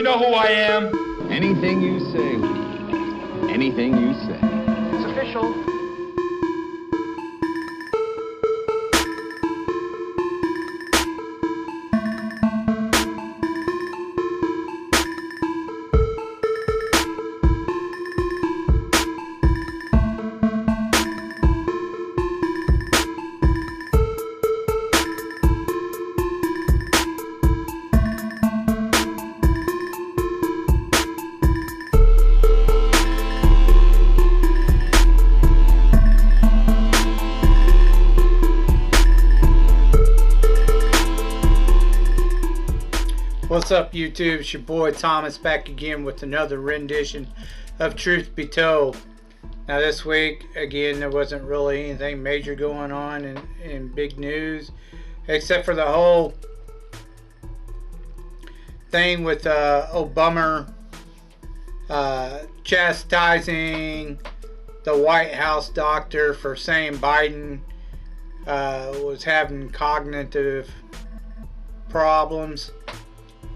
You know who I am? Anything you say. Anything you say. It's official. What's up, YouTube? It's your boy Thomas back again with another rendition of Truth Be Told. Now this week, again, there wasn't really anything major going on in big news, except for the whole thing with Obama chastising the White House doctor for saying Biden was having cognitive problems,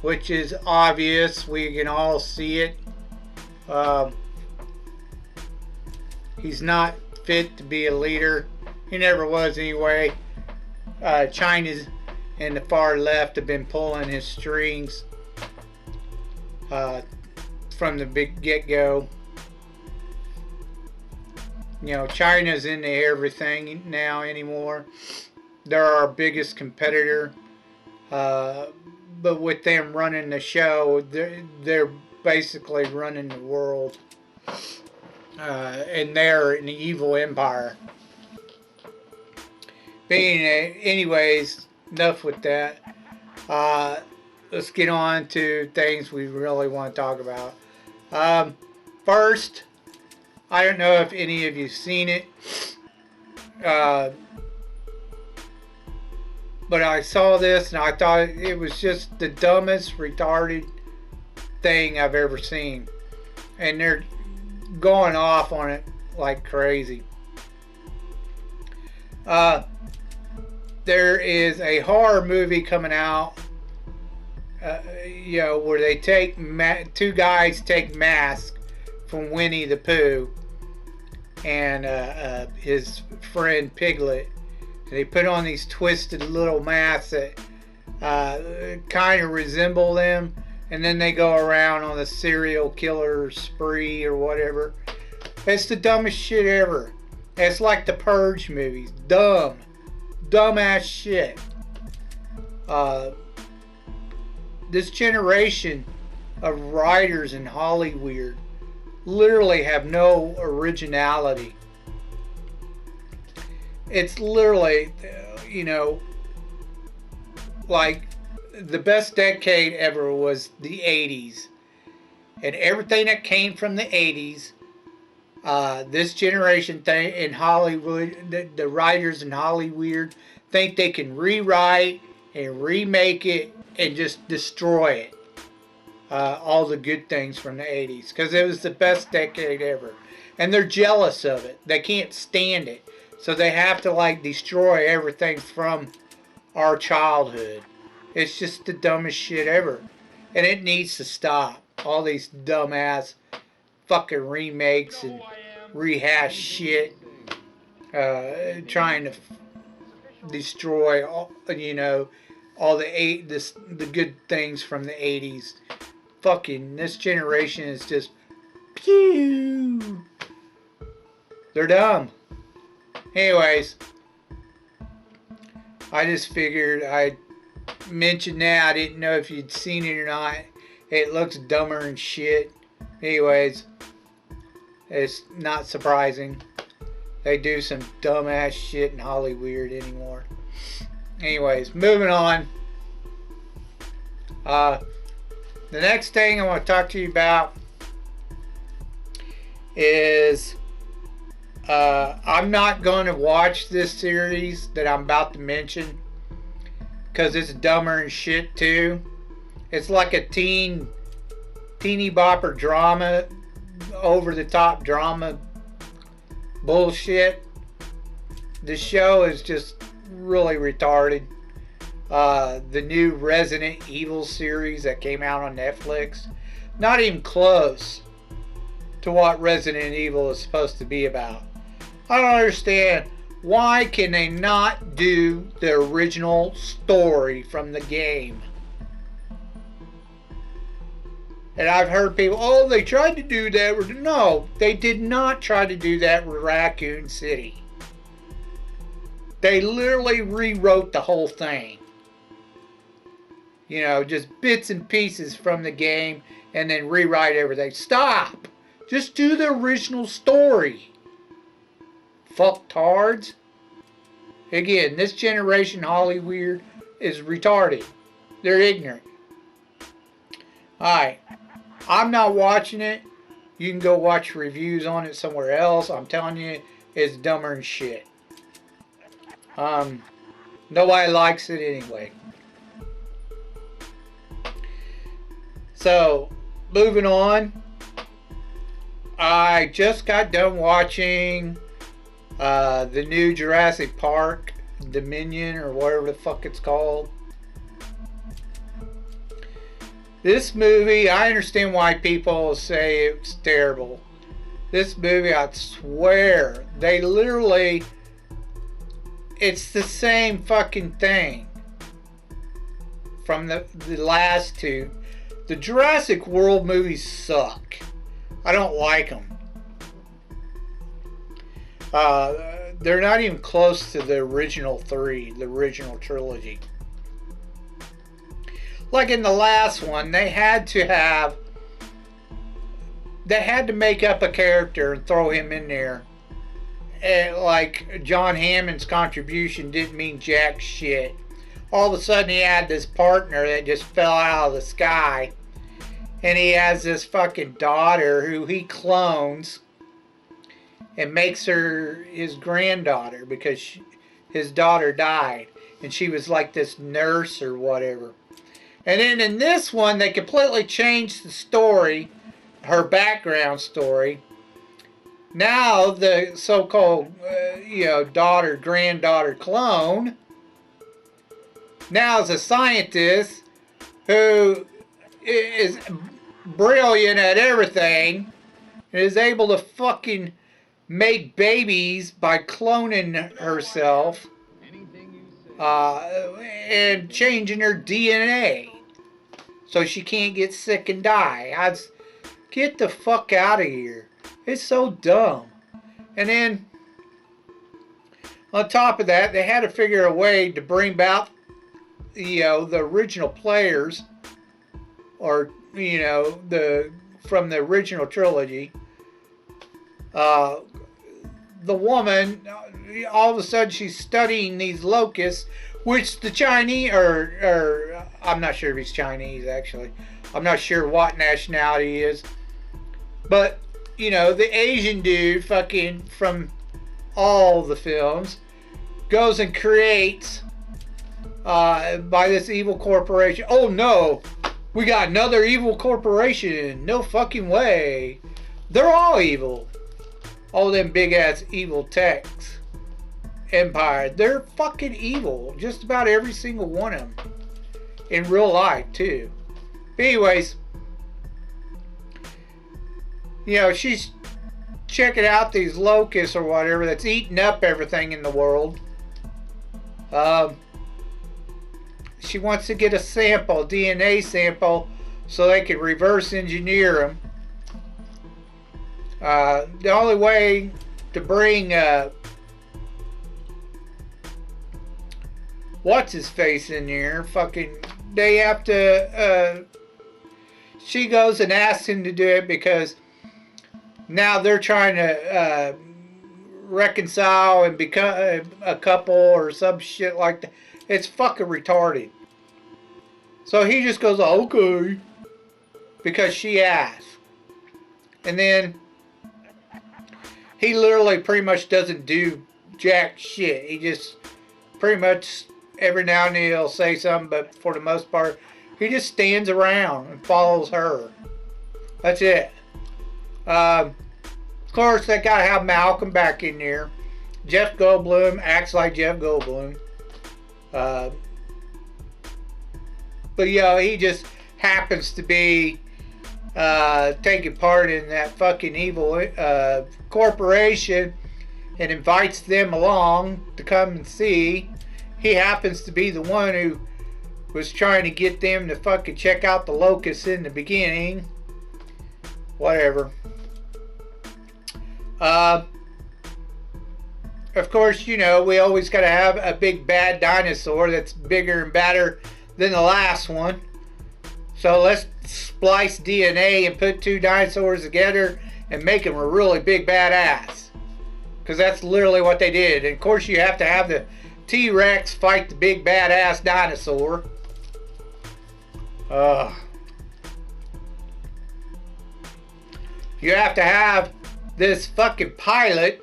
which is obvious. We can all see it. He's not fit to be a leader. He never was anyway. China's and the far left have been pulling his strings from the big get-go. You know, China's into everything now anymore. They're our biggest competitor. But with them running the show, they're basically running the world. And they're an evil empire. Anyways, enough with that. Let's get on to things we really want to talk about. First, I don't know if any of you seen it. But I saw this and I thought it was just the dumbest, retarded thing I've ever seen. And they're going off on it like crazy. There is a horror movie coming out, where they take two guys take masks from Winnie the Pooh and his friend Piglet. They put on these twisted little masks that kind of resemble them, and then they go around on the serial killer spree or whatever. It's the dumbest shit ever. It's like the Purge movies. Dumbass shit. This generation of writers in Hollywood literally have no originality. It's literally, like the best decade ever was the 80s. And everything that came from the 80s, this generation thing in Hollywood, the writers in Hollywood think they can rewrite and remake it and just destroy it. All the good things from the 80s. Because it was the best decade ever. And they're jealous of it. They can't stand it. So they have to destroy everything from our childhood. It's just the dumbest shit ever. And it needs to stop. All these dumbass fucking remakes and rehash shit. Trying to destroy all the good things from the 80s. Fucking this generation is just pew. They're dumb. Anyways, I just figured I'd mention that. I didn't know if you'd seen it or not. It looks dumber than shit. Anyways, it's not surprising. They do some dumbass shit in Hollywood anymore. Anyways, moving on. The next thing I want to talk to you about is I'm not going to watch this series that I'm about to mention because it's dumber and shit too. It's like a teeny bopper drama, over the top drama bullshit. The show is just really retarded. the new Resident Evil series that came out on Netflix. Not even close to what Resident Evil is supposed to be about. I don't understand. Why can they not do the original story from the game? And I've heard people, oh, they tried to do that. No, they did not try to do that with Raccoon City. They literally rewrote the whole thing. You know, just bits and pieces from the game and then rewrite everything. Stop! Just do the original story. Fucktards. Again, this generation Hollywood is retarded. They're ignorant. Alright. I'm not watching it. You can go watch reviews on it somewhere else. I'm telling you, it's dumber than shit. Nobody likes it anyway. So, moving on. I just got done watching the new Jurassic Park Dominion, or whatever the fuck it's called. This movie, I understand why people say it's terrible. This movie, I swear, they literally, it's the same fucking thing from the last two. The Jurassic World movies suck. I don't like them. They're not even close to the original three, the original trilogy. Like in the last one, they had to make up a character and throw him in there. And like John Hammond's contribution didn't mean jack shit. All of a sudden he had this partner that just fell out of the sky. And he has this fucking daughter who he clones and makes her his granddaughter because his daughter died. And she was like this nurse or whatever. And then in this one, they completely changed the story, her background story. Now the so-called, daughter, granddaughter clone now is a scientist who is brilliant at everything and is able to fucking make babies by cloning herself and changing her DNA so she can't get sick and die. Get the fuck out of here. It's so dumb. And then on top of that, they had to figure a way to bring about the original players, or from the original trilogy. The woman, all of a sudden she's studying these locusts, which the Chinese, or I'm not sure if he's Chinese actually. I'm not sure what nationality he is. But, the Asian dude fucking from all the films goes and creates by this evil corporation. Oh no, we got another evil corporation. No fucking way. They're all evil. All them big ass evil techs. Empire. They're fucking evil. Just about every single one of them. In real life too. But anyways, she's checking out these locusts or whatever that's eating up everything in the world. She wants to get a sample, a DNA sample, so they can reverse engineer them. The only way to bring what's his face in there, they have to. She goes and asks him to do it because now they're trying to reconcile and become a couple or some shit like that. It's fucking retarded. So he just goes, okay, because she asked. And then he literally pretty much doesn't do jack shit. He just pretty much every now and then he'll say something, but for the most part, he just stands around and follows her. That's it. Of course, they gotta have Malcolm back in there. Jeff Goldblum acts like Jeff Goldblum. But he just happens to be taking part in that fucking evil corporation and invites them along to come and see. He happens to be the one who was trying to get them to fucking check out the locusts in the beginning. Whatever. Of course, we always got to have a big bad dinosaur that's bigger and badder than the last one. So let's splice DNA and put two dinosaurs together and make them a really big badass. Because that's literally what they did. And of course you have to have the T-Rex fight the big badass dinosaur. You have to have this fucking pilot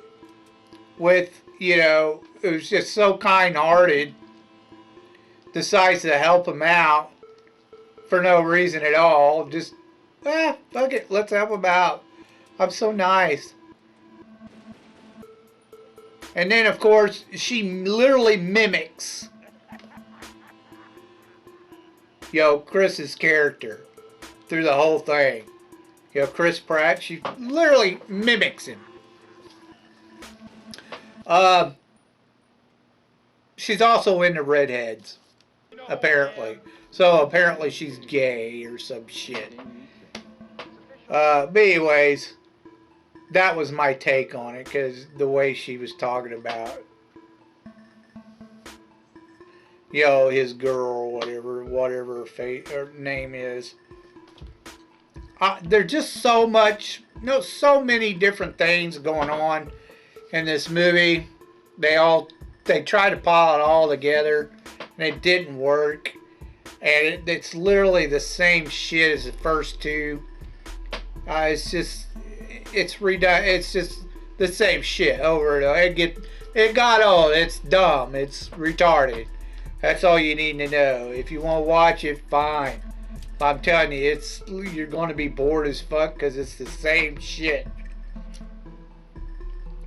with, who's just so kind-hearted, decides to help him out for no reason at all. Just, fuck it, let's help him out. I'm so nice. And then, of course, she literally mimics, Chris's character through the whole thing. Chris Pratt, she literally mimics him. She's also into redheads, apparently. So apparently she's gay or some shit. But anyways, that was my take on it, because the way she was talking about, his girl, whatever her fate or name is. There's just so many different things going on in this movie. They tried to pile it all together, and it didn't work. And it's literally the same shit as the first two. It's just the same shit over and over. It got old. It's dumb. It's retarded. That's all you need to know. If you want to watch it, fine. I'm telling you, you're going to be bored as fuck because it's the same shit.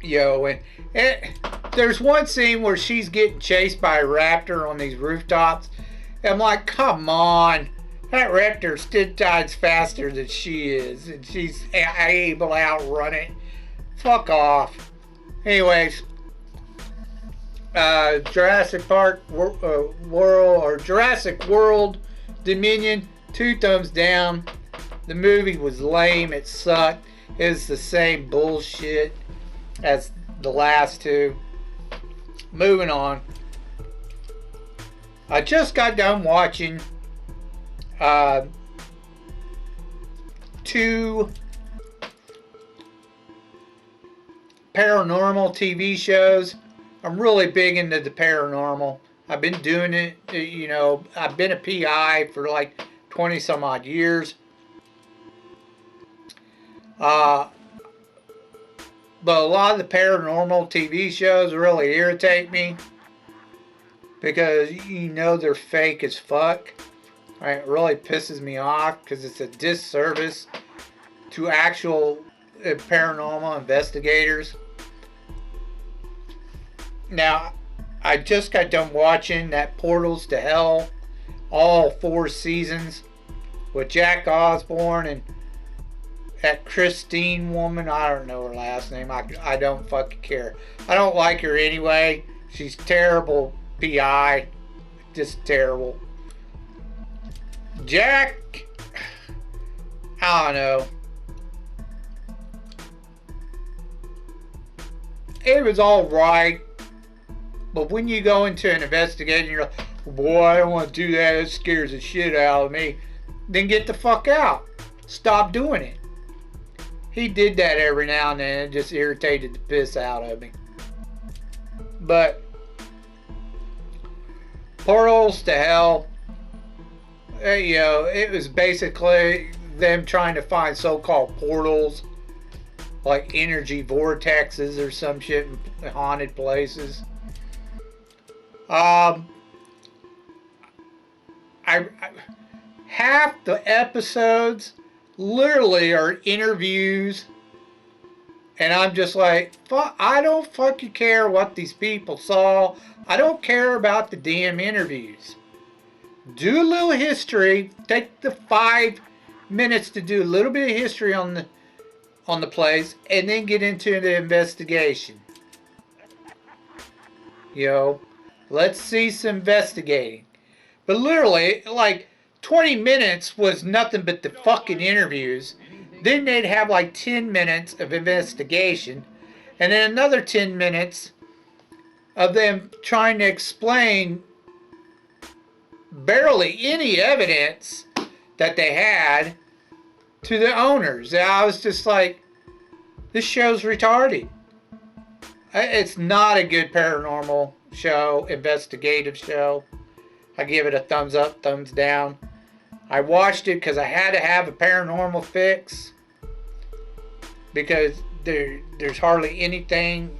And there's one scene where she's getting chased by a raptor on these rooftops. And I'm like, come on. That raptor's 10 times faster than she is. And she's able to outrun it. Fuck off. Anyways. Jurassic World Dominion. 2 thumbs down. The movie was lame. It sucked. It's the same bullshit as the last two. Moving on. I just got done watching 2 paranormal TV shows. I'm really big into the paranormal. I've been doing it, I've been a PI for like 20 some odd years. But a lot of the paranormal TV shows really irritate me because they're fake as fuck. It really pisses me off because it's a disservice to actual paranormal investigators. Now, I just got done watching that Portals to Hell, all 4 seasons, with Jack Osborne and that Christine woman. I don't know her last name. I don't fucking care. I don't like her anyway. She's terrible PI. Just terrible. Jack, I don't know. It was all right. But when you go into an investigation, you're like, boy, I don't want to do that. It scares the shit out of me. Then get the fuck out. Stop doing it. He did that every now and then. It just irritated the piss out of me. But Portals to Hell, it was basically them trying to find so-called portals, like energy vortexes or some shit in haunted places. Half the episodes literally are interviews, and I'm just like, I don't fucking care what these people saw. I don't care about the damn interviews. do a little history. Take the 5 minutes to do a little bit of history on the place, and then get into the investigation. You know, let's see some investigating. But literally, like 20 minutes was nothing but the fucking interviews. Then they'd have like 10 minutes of investigation, and then another 10 minutes of them trying to explain barely any evidence that they had to the owners. And I was just like, this show's retarded. It's not a good paranormal show, investigative show. I give it a thumbs up, thumbs down. I watched it because I had to have a paranormal fix, because there's hardly anything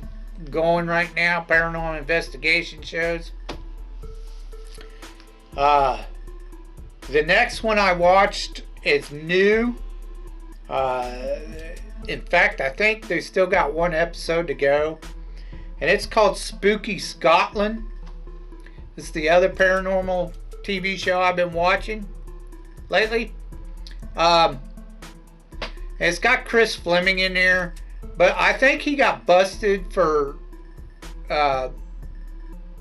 going right now, paranormal investigation shows. The next one I watched is new. In fact, I think they still got one episode to go, and it's called Spooky Scotland. This is the other paranormal TV show I've been watching lately. It's got Chris Fleming in there, but I think he got busted for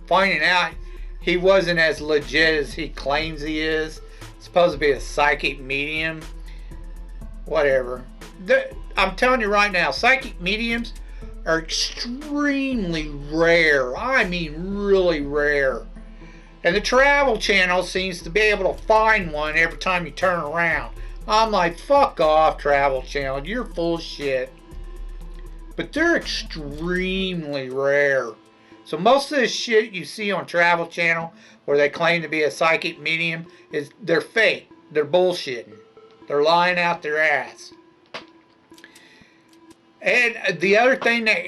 finding out he wasn't as legit as he claims he is. It's supposed to be a psychic medium. Whatever. I'm telling you right now, psychic mediums are extremely rare. I mean, really rare. And the Travel Channel seems to be able to find one every time you turn around. I'm like, fuck off, Travel Channel. You're full of shit. But they're extremely rare. So most of the shit you see on Travel Channel where they claim to be a psychic medium, they're fake. They're bullshitting. They're lying out their ass. And the other thing that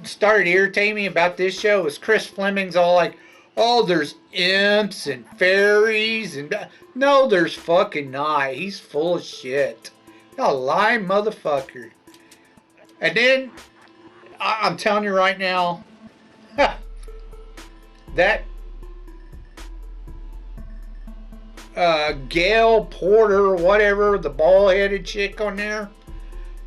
started irritating me about this show is Chris Fleming's all like, oh, there's imps and fairies, and no, there's fucking not. He's full of shit. A lying motherfucker. And then I'm telling you right now, that Gail Porter, whatever, the bald-headed chick on there,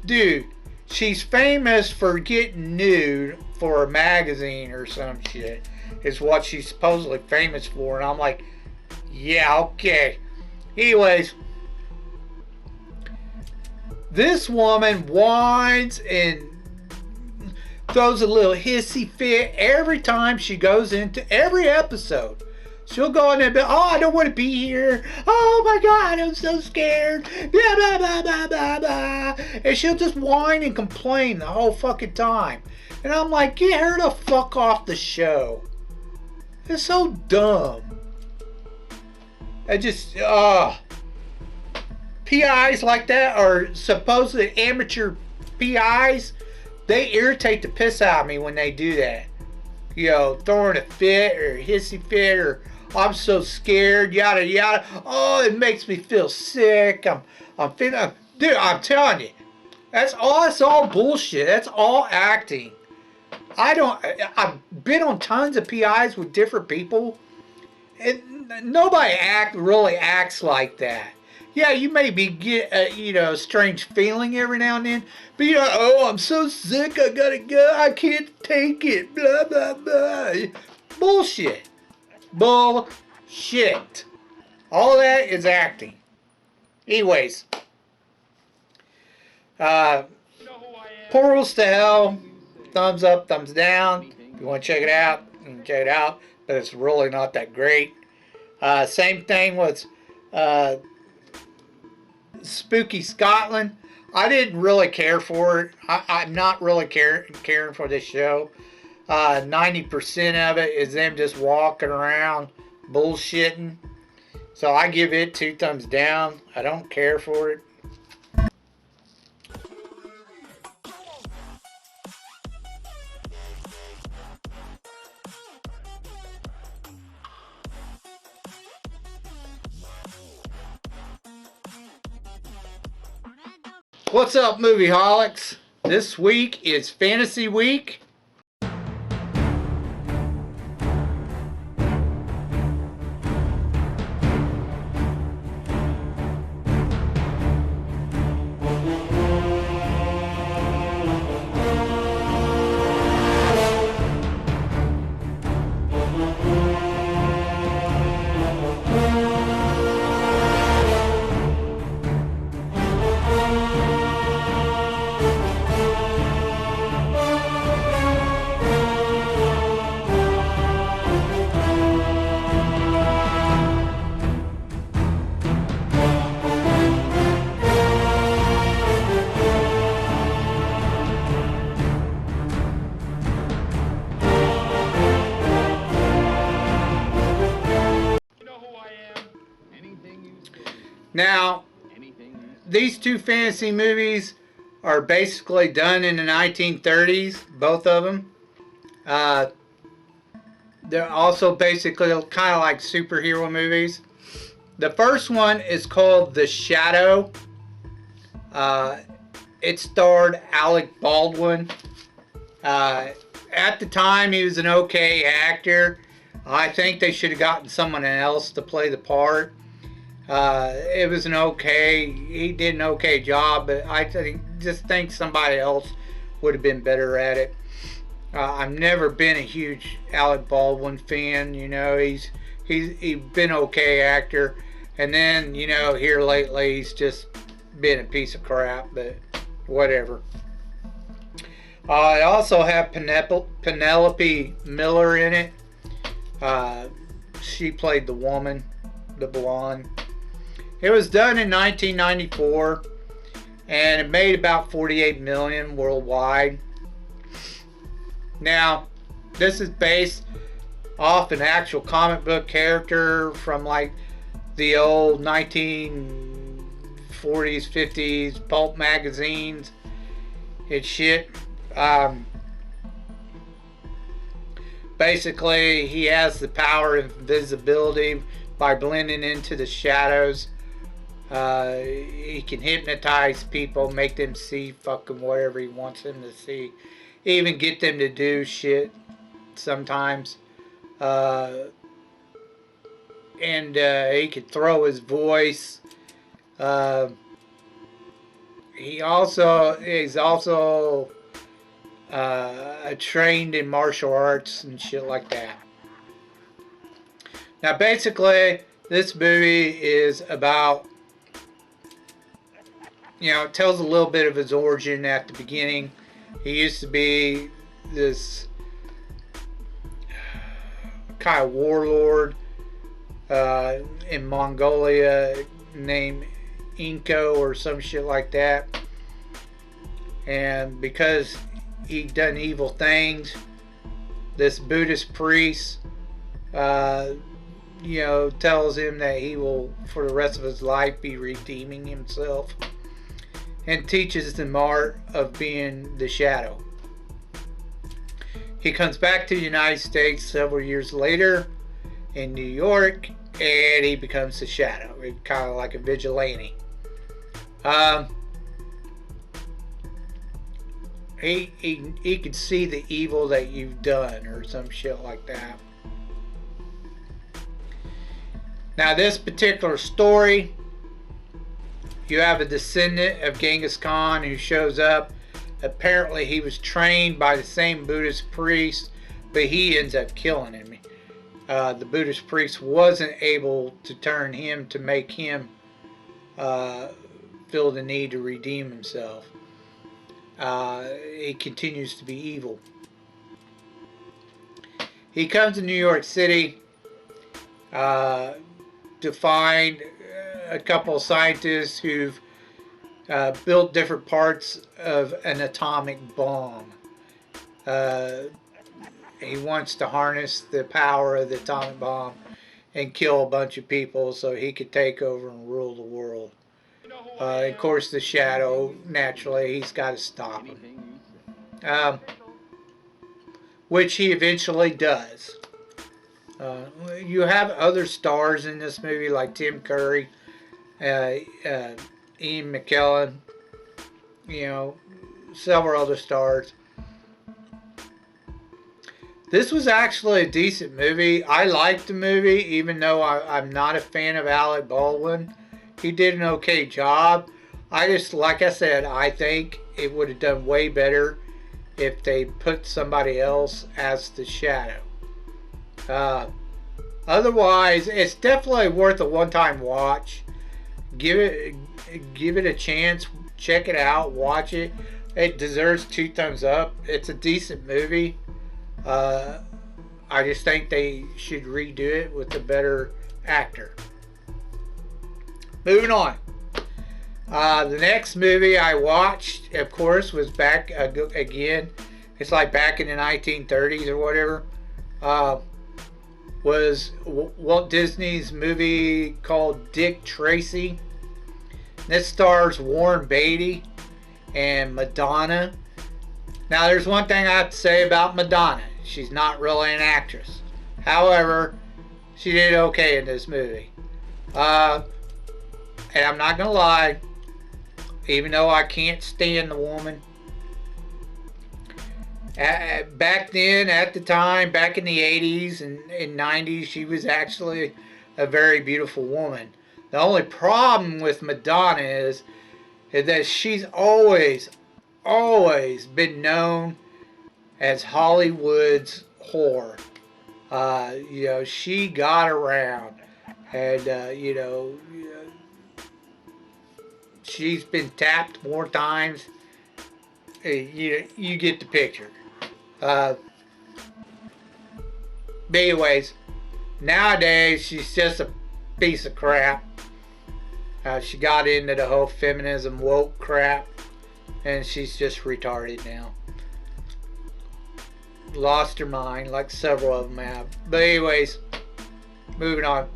dude, she's famous for getting nude for a magazine or some shit, is what she's supposedly famous for. And I'm like, yeah, okay. Anyways, this woman whines and throws a little hissy fit every time she goes into every episode. She'll go in there and be, oh, I don't want to be here. Oh my God, I'm so scared. Blah, blah, blah, blah, blah, blah. And she'll just whine and complain the whole fucking time. And I'm like, get her the fuck off the show. It's so dumb. I just, PIs like that, or supposedly amateur PIs, they irritate the piss out of me when they do that. You know, throwing a fit or a hissy fit, or I'm so scared, yada yada. Oh, it makes me feel sick. I'm feeling, dude, I'm telling you, that's all bullshit. That's all acting. I've been on tons of PIs with different people, and nobody really acts like that. Yeah, you maybe get a strange feeling every now and then, but oh, I'm so sick, I gotta go, I can't take it, blah blah blah. Bullshit. Bullshit. All that is acting. Anyways, Portals to Hell, thumbs up, thumbs down. If you want to check it out, you can check it out, but it's really not that great. Same thing with Spooky Scotland. I didn't really care for it. I'm not really caring for this show. 90% of it is them just walking around bullshitting. So I give it 2 thumbs down. I don't care for it. What's up, movie-holics? This week is Fantasy Week. these two fantasy movies are basically done in the 1930s, both of them. They're also basically kind of like superhero movies. The first one is called The Shadow. It starred Alec Baldwin. At the time, he was an okay actor. I think they should have gotten someone else to play the part. It was an okay, he did an okay job, but I just think somebody else would have been better at it. I've never been a huge Alec Baldwin fan. You know, he's been an okay actor, and then here lately he's just been a piece of crap. But whatever. I also have Penelope Miller in it. She played the woman, the blonde. It was done in 1994, and it made about $48 million worldwide. Now, this is based off an actual comic book character from like the old 1940s, 50s pulp magazines and shit. Basically, he has the power of invisibility by blending into the shadows. He can hypnotize people, make them see fucking whatever he wants them to see. Even get them to do shit sometimes. And he can throw his voice. He's also trained in martial arts and shit like that. Now basically, this movie is about, it tells a little bit of his origin at the beginning. He used to be this kind of warlord in Mongolia named Inko or some shit like that. And because he'd done evil things, this Buddhist priest tells him that he will for the rest of his life be redeeming himself, and teaches him art of being the Shadow. He comes back to the United States several years later in New York, and he becomes the Shadow. It's kind of like a vigilante. He could see the evil that you've done or some shit like that. Now this particular story, you have a descendant of Genghis Khan who shows up. Apparently he was trained by the same Buddhist priest, but he ends up killing him. The Buddhist priest wasn't able to turn him to make him feel the need to redeem himself. He continues to be evil. He comes to New York City to find a couple of scientists who've built different parts of an atomic bomb. He wants to harness the power of the atomic bomb and kill a bunch of people so he could take over and rule the world. Of course, the Shadow, naturally, he's got to stop him. Which he eventually does. You have other stars in this movie like Tim Curry, Ian McKellen, several other stars. This was actually a decent movie. I liked the movie, even though I'm not a fan of Alec Baldwin. He did an okay job. Like I said, I think it would have done way better if they put somebody else as the Shadow. Otherwise, it's definitely worth a one-time watch. Give it a chance. Check it out. Watch it. It deserves 2 thumbs up. It's a decent movie. I just think they should redo it with a better actor. Moving on. The next movie I watched, of course, was back again. It's like back in the 1930s or whatever. Was Walt Disney's movie called Dick Tracy. This stars Warren Beatty and Madonna. Now, there's one thing I have to say about Madonna. She's not really an actress. However, she did okay in this movie. And I'm not going to lie, even though I can't stand the woman. Back then, at the time, back in the 80s and 90s, she was actually a very beautiful woman. The only problem with Madonna is that she's always been known as Hollywood's whore. She got around, and she's been tapped more times. You get the picture. But anyways, nowadays she's just a piece of crap. She got into the whole feminism woke crap, and she's just retarded now. Lost her mind, like several of them have. But anyways, moving on.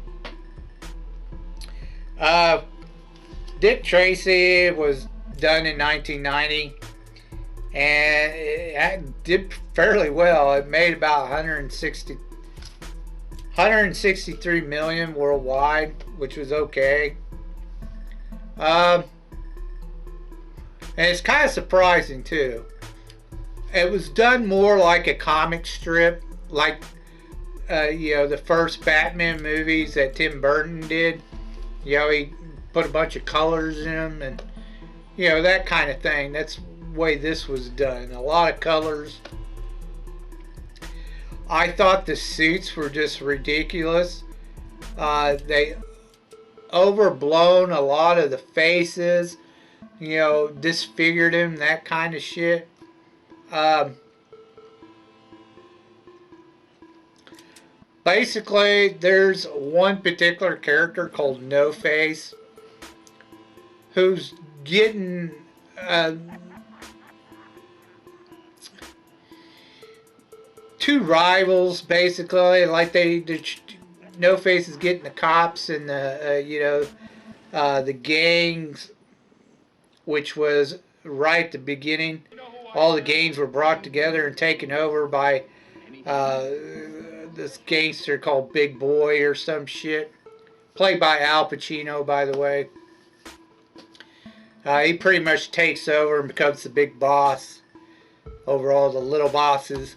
Dick Tracy was done in 1990, and it did fairly well. It made about 163 million worldwide, which was okay. And it's kind of surprising too. It was done more like a comic strip, like the first Batman movies that Tim Burton did. He put a bunch of colors in them, and that kind of thing. That's the way this was done. A lot of colors. I thought the suits were just ridiculous. They overblown a lot of the faces, disfigured him, that kind of shit. Basically, there's one particular character called No Face who's getting two rivals, basically. Like No Face is getting the cops and the gangs, which was right at the beginning. All the gangs were brought together and taken over by this gangster called Big Boy or some shit, played by Al Pacino, by the way. He pretty much takes over and becomes the big boss over all the little bosses.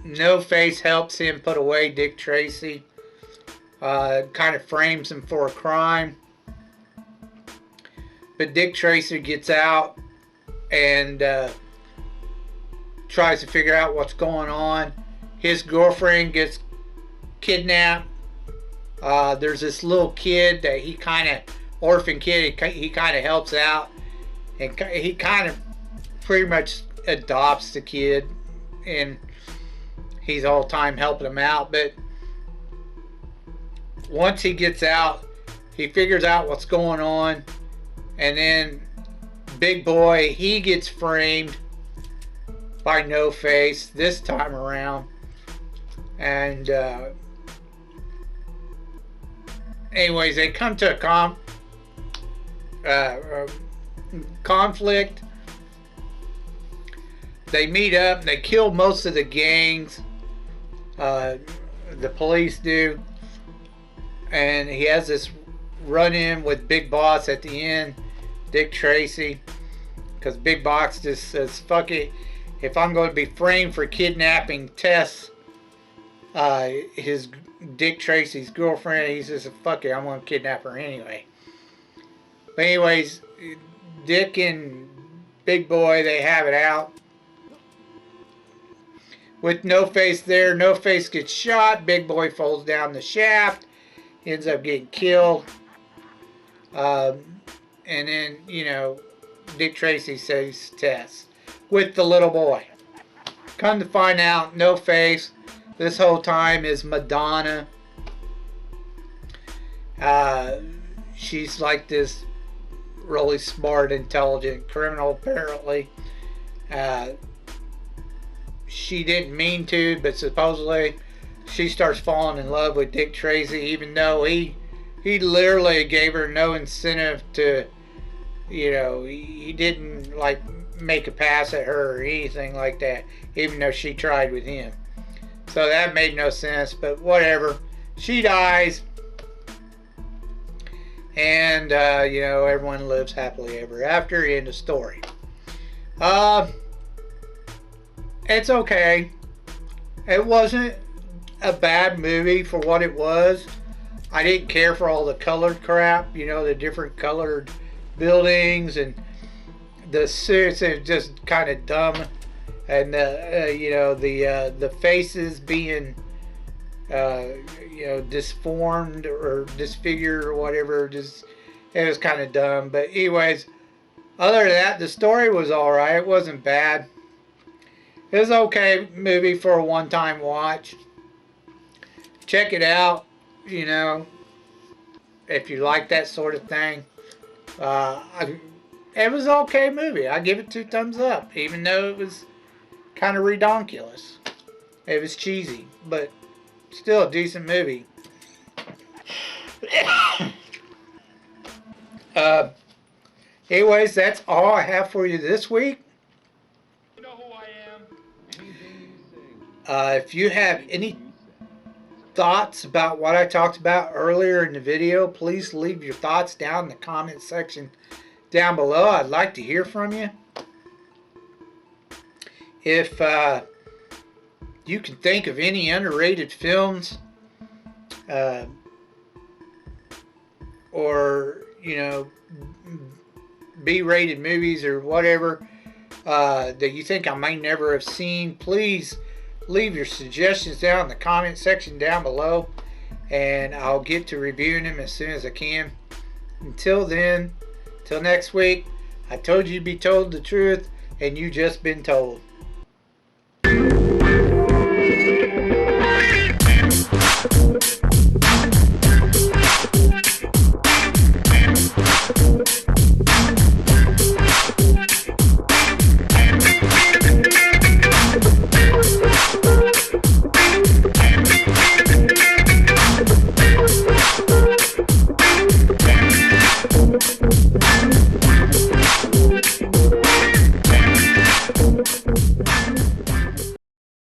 No Face helps him put away Dick Tracy. Kind of frames him for a crime. But Dick Tracy gets out and tries to figure out what's going on. His girlfriend gets kidnapped. There's this little kid that orphan kid, he kind of helps out. And he kind of pretty much adopts the kid. And he's all the time helping him out. But once he gets out, he figures out what's going on. And then Big Boy, he gets framed by No Face this time around. And anyways, they come to a conflict. They meet up. They kill most of the gangs. The police do. And he has this run-in with Big Boss at the end. Dick Tracy, because Big Boss just says, fuck it, if I'm going to be framed for kidnapping Tess, his Dick Tracy's girlfriend, he says, fuck it, I'm going to kidnap her anyway. But anyways, Dick and Big Boy, they have it out. With No Face there, No Face gets shot, Big Boy falls down the shaft, ends up getting killed. And then, Dick Tracy saves Tess with the little boy. Come to find out, No Face this whole time is Madonna. She's like this really smart, intelligent criminal, apparently. She didn't mean to, but supposedly she starts falling in love with Dick Tracy, even though he he literally gave her no incentive to, you know, he didn't like make a pass at her or anything like that, even though she tried with him. So that made no sense, but whatever. She dies, and you know, everyone lives happily ever after. End of story. It's okay. It wasn't a bad movie for what it was. I didn't care for all the colored crap, you know, the different colored buildings and the suits. It was just kind of dumb, and you know, the faces being you know, disformed or disfigured or whatever. Just, it was kind of dumb. But anyways, other than that, the story was alright. It wasn't bad. It was an okay movie for a one-time watch. Check it out, you know, if you like that sort of thing. It was an okay movie. I give it 2 thumbs up, even though it was kind of redonkulous. It was cheesy, but still a decent movie. Anyways, that's all I have for you this week. You know who I am. If you have any thoughts about what I talked about earlier in the video, please leave your thoughts down in the comment section down below. I'd like to hear from you. If you can think of any underrated films or, you know, B-rated movies or whatever that you think I may never have seen, please leave your suggestions down in the comment section down below, and I'll get to reviewing them as soon as I can. Until then, till next week, I told you to be told the truth, and you just been told. Thank you.